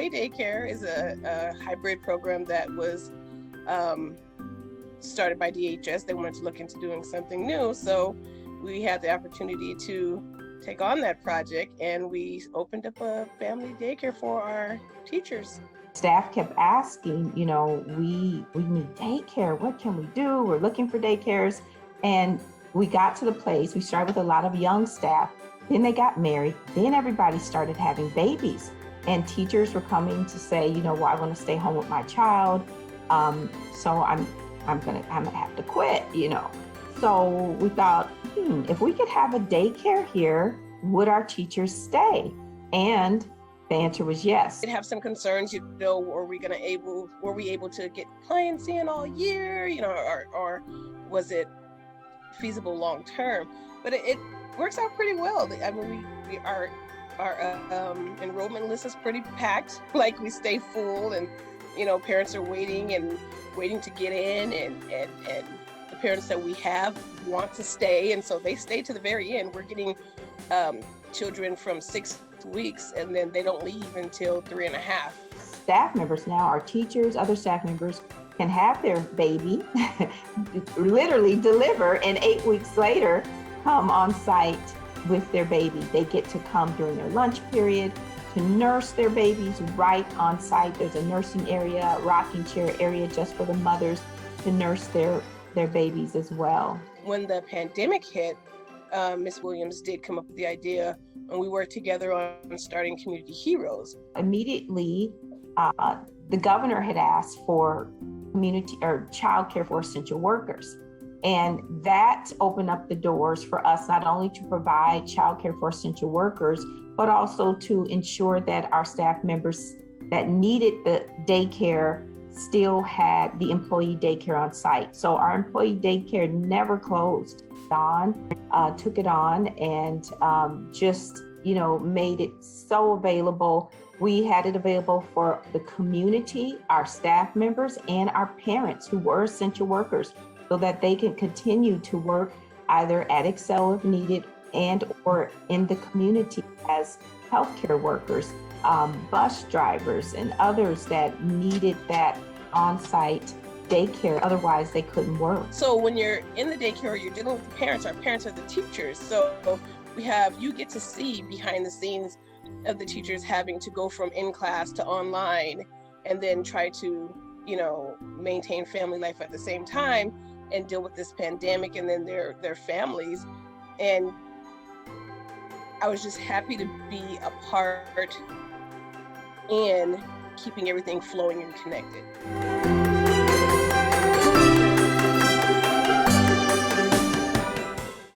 Family Daycare is a hybrid program that was started by DHS. They wanted to look into doing something new. So we had the opportunity to take on that project, and we opened up a family daycare for our teachers. Staff kept asking, we need daycare. What can we do? We're looking for daycares. And we got to the place, we started with a lot of young staff. Then they got married. Then everybody started having babies. And teachers were coming to say, well, I want to stay home with my child. So I'm gonna have to quit, So we thought, if we could have a daycare here, would our teachers stay? And the answer was yes. We'd have some concerns, were we able to get clients in all year, or was it feasible long term? But it works out pretty well. I mean, our enrollment list is pretty packed. Like, we stay full, and parents are waiting to get in, and the parents that we have want to stay, and so they stay to the very end. We're getting children from 6 weeks, and then they don't leave until 3.5. Staff members now, our teachers, other staff members, can have their baby literally deliver, and 8 weeks later come on site with their baby. They get to come during their lunch period to nurse their babies right on site. There's a nursing area, rocking chair area just for the mothers to nurse their babies as well. When the pandemic hit, Ms. Williams did come up with the idea, and we worked together on starting Community Heroes. Immediately, the governor had asked for community or child care for essential workers. And that opened up the doors for us not only to provide child care for essential workers, but also to ensure that our staff members that needed the daycare still had the employee daycare on site. So our employee daycare never closed. Don took it on and just made it so available. We had it available for the community, our staff members, and our parents who were essential workers, so that they can continue to work either at Excell if needed and or in the community as healthcare workers, bus drivers, and others that needed that on-site daycare. Otherwise, they couldn't work. So when you're in the daycare, you're dealing with the parents. Our parents are the teachers. So you get to see behind the scenes of the teachers having to go from in class to online, and then try to, maintain family life at the same time and deal with this pandemic, and then their families. And I was just happy to be a part in keeping everything flowing and connected.